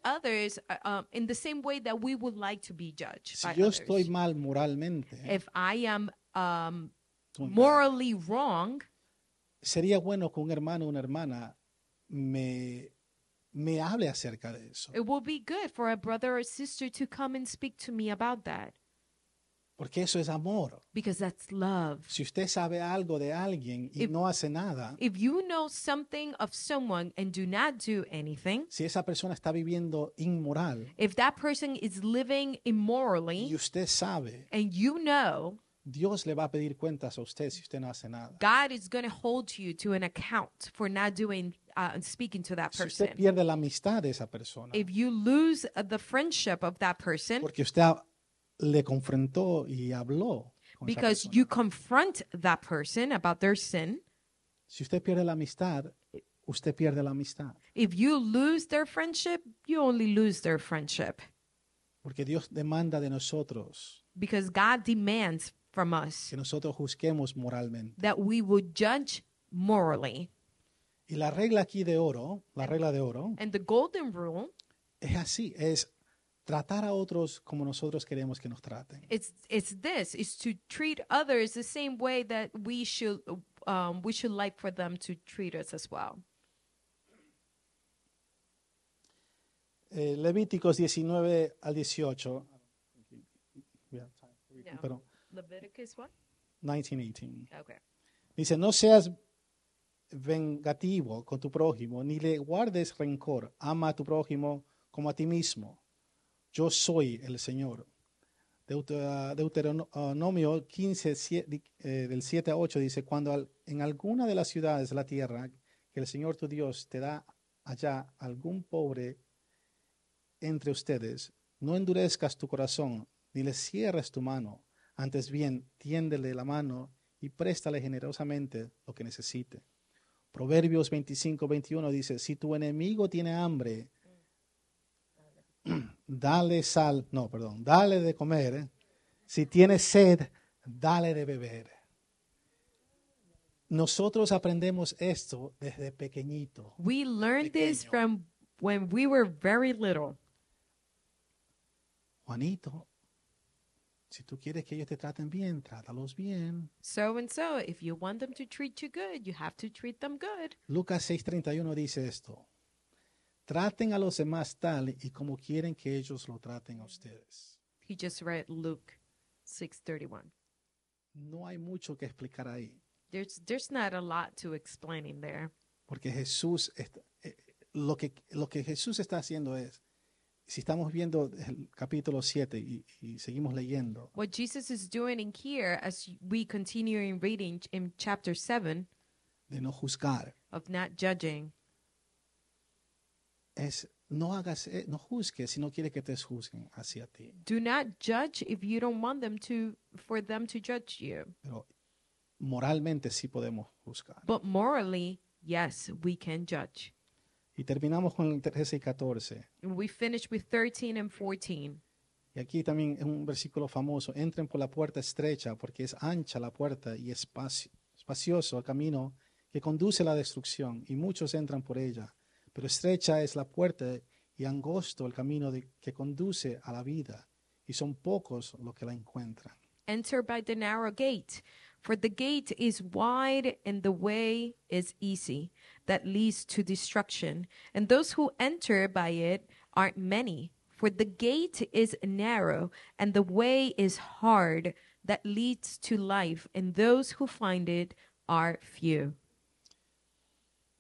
others in the same way that we would like to be judged Si by yo others. estoy mal moralmente, If I am tú- morally wrong, sería bueno que un hermano o una hermana me hable acerca de eso. it will be good for a brother or sister to come and speak to me about that. Porque eso es amor. because that's love. Si usted sabe algo de alguien y no hace nada, If you know something of someone and do not do anything, si esa persona está viviendo inmoral if that person is living immorally y usted sabe, and you know, Dios le va a pedir cuentas a usted si usted no hace nada. God is going to hold you to an account for not doing speaking to that Si usted person. pierde la amistad de esa persona, If you lose the friendship of that person porque usted le confrontó y habló con esa because persona. you confront that person about their sin, Si usted pierde la amistad, usted pierde la amistad. if you lose their friendship, you only lose their friendship Porque Dios demanda de nosotros because God demands from us que nosotros juzguemos moralmente. that we would judge morally. Y la regla aquí de oro, la regla de oro, And the golden rule, es así, es tratar a otros como nosotros queremos que nos traten. it's this, is to treat others the same way that we should like for them to treat us as well. Levíticos 19 al 18. Pero Leviticus what? 19:18. Okay. Dice, no seas vengativo con tu prójimo, ni le guardes rencor. Ama a tu prójimo como a ti mismo. Yo soy el Señor. Deuteronomio 15, del 7 a 8 dice, cuando en alguna de las ciudades de la tierra que el Señor tu Dios te da allá algún pobre entre ustedes, no endurezcas tu corazón, ni le cierres tu mano. Antes bien, tiéndele la mano y préstale generosamente lo que necesite. Proverbios 25:21 dice, si tu enemigo tiene hambre, dale de comer. Si tiene sed, dale de beber. Nosotros aprendemos esto desde pequeñito. We learned this Pequeño. from when we were very little. Juanito, si tú quieres que ellos te traten bien, trátalos bien. So and so, if you want them to treat you good, you have to treat them good. Lucas 6:31 dice esto. Traten a los demás tal y como quieren que ellos lo traten a ustedes. He just read Luke 6:31. No hay mucho que explicar ahí, There's not a lot to explain in there. porque Jesús, lo que Jesús está haciendo es, si estamos viendo el capítulo 7 y seguimos leyendo, What Jesus is doing in here, as we continue in reading in chapter 7 de no juzgar, of not judging, es no juzgues si no quieres que te juzguen hacia ti. do not judge if you don't want them for them to judge you. Pero moralmente sí podemos juzgar. But morally, yes, we can judge. Y terminamos con el 13 y 14. And we finish with 13 and 14. Y aquí también es un versículo famoso. Entren por la puerta estrecha, porque es ancha la puerta y espacioso el camino que conduce a la destrucción, y muchos entran por ella. Pero estrecha es la puerta y angosto el camino que conduce a la vida, y son pocos los que la encuentran. Enter by the narrow gate, for the gate is wide and the way is easy that leads to destruction, and those who enter by it aren't many. For the gate is narrow and the way is hard that leads to life, and those who find it are few.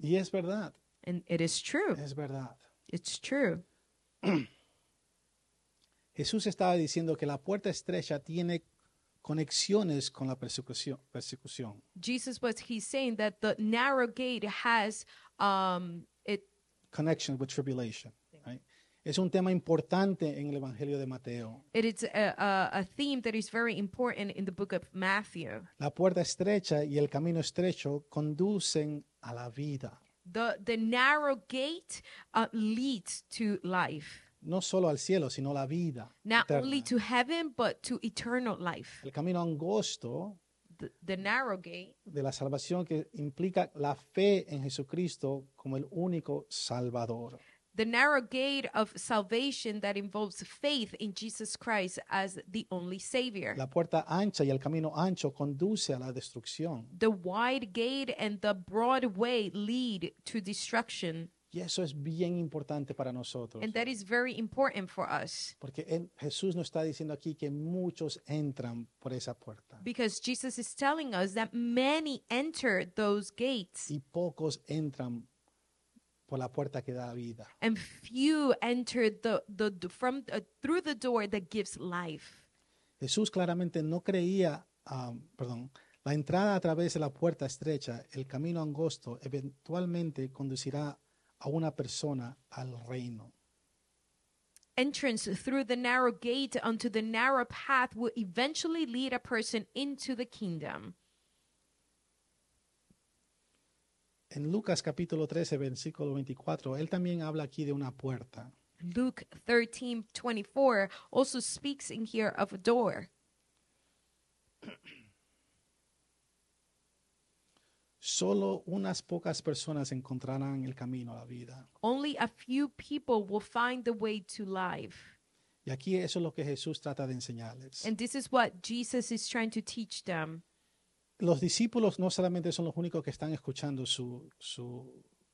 Y es verdad, And it is true. es verdad. It's true. Jesús estaba diciendo que la puerta estrecha tiene conexiones con la persecución. He's saying that the narrow gate has Connection with tribulation. Right? Es un tema importante en el Evangelio de Mateo. it is a theme that is very important in the book of Matthew. La puerta estrecha y el camino estrecho conducen a la vida. The narrow gate leads to life, No solo al cielo, sino la vida. not eterna. only to heaven, but to eternal life. El camino angosto The narrow gate de la salvación que implica la fe en Jesucristo como el único Salvador. The narrow gate of salvation that involves faith in Jesus Christ as the only Savior. La puerta ancha y el camino ancho conduce a la destrucción. The wide gate and the broad way lead to destruction. Y eso es bien importante para nosotros. And that is very important for us Porque Jesús nos está diciendo aquí que muchos entran por esa puerta because Jesus is telling us that many enter those gates y pocos entran por la puerta que da vida. and few enter through the door that gives life. Jesús claramente no creía, la entrada a través de la puerta estrecha, el camino angosto, eventualmente conducirá a una persona al reino. Entrance through the narrow gate onto the narrow path will eventually lead a person into the kingdom. En Lucas capítulo 13, versículo 24, él también habla aquí de una puerta. Luke 13:24 also speaks in here of a door. Solo unas pocas personas encontrarán el camino a la vida. Only a few people will find the way to life. Y aquí eso es lo que Jesús trata de enseñarles. And this is what Jesus is trying to teach them. Los discípulos no solamente son los únicos que están escuchando su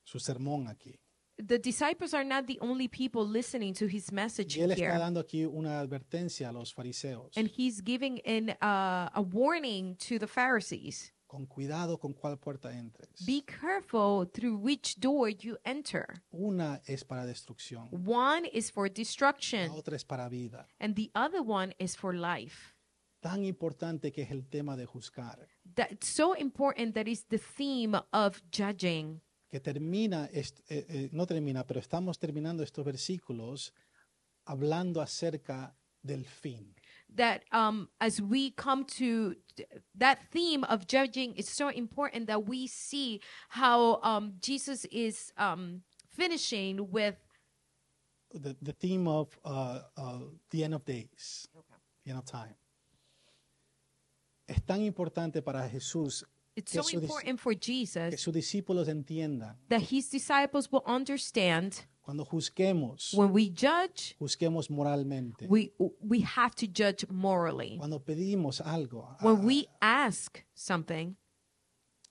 sermón aquí. The disciples are not the only people listening to his message Y él está here. dando aquí una advertencia a los fariseos. And he's giving a warning to the Pharisees. Con cuidado con cuál puerta entres. Be careful through which door you enter. Una es para destrucción, One is for la destruction, otra es para vida. and the other one is for life. Tan importante que es el tema de juzgar, That's so important that is the theme of judging. que no termina, pero estamos terminando estos versículos hablando acerca del fin. That as we come to that theme of judging, it's so important that we see how Jesus is finishing with The theme of the end of days, the end of time. Es tan importante para Jesús it's que so important for que Jesus sus discípulos entiendan. that his disciples will understand Cuando juzguemos, when we judge, juzguemos moralmente. we have to judge morally. Cuando pedimos algo, When we ask something,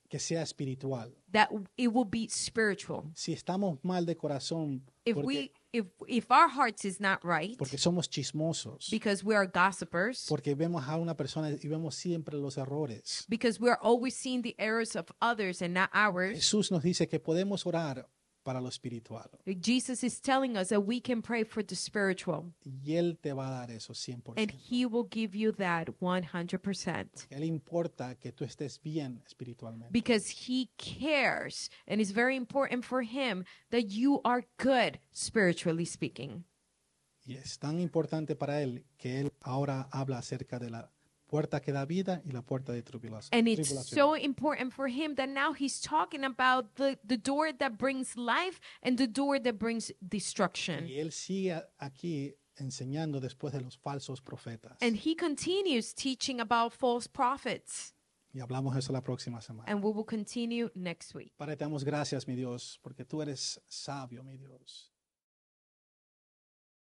que sea espiritual. that it will be spiritual. Si estamos mal de corazón, If our hearts is not right, porque somos chismosos, because we are gossipers, porque vemos a una persona y vemos siempre los errores. because we are always seeing the errors of others and not ours, Jesús nos dice que podemos orar para lo espiritual Jesus is telling us that we can pray for the spiritual, y Él te va a dar eso 100%. and he will give you that 100%. Él importa que tú estés bien espiritualmente. Because he cares, and it's very important for him that you are good spiritually speaking. Y es tan importante para Él que Él ahora habla acerca de la puerta que da vida y la puerta de tribulación. And it's so important for him that now he's talking about the door that brings life and the door that brings destruction. Y Él sigue aquí enseñando después de los falsos profetas. And he continues teaching about false prophets. Y hablamos eso la próxima semana. And we will continue next week. Padre, te damos gracias, mi Dios, porque tú eres sabio, mi Dios.